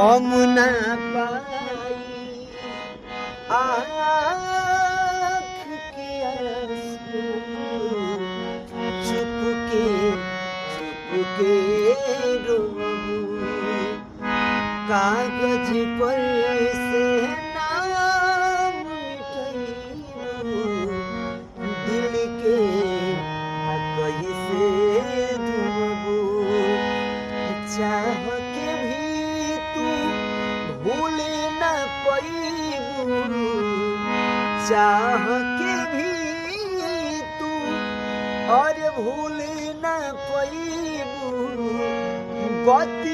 हम ना पाई आँख के आंसू चुपके चुपके रोऊं कागज पर से नाम मिटैलू दिल के कैसे धोबू चाह के भी तू भूल न पैबू चाह के भी तू और भूल न पैबू गति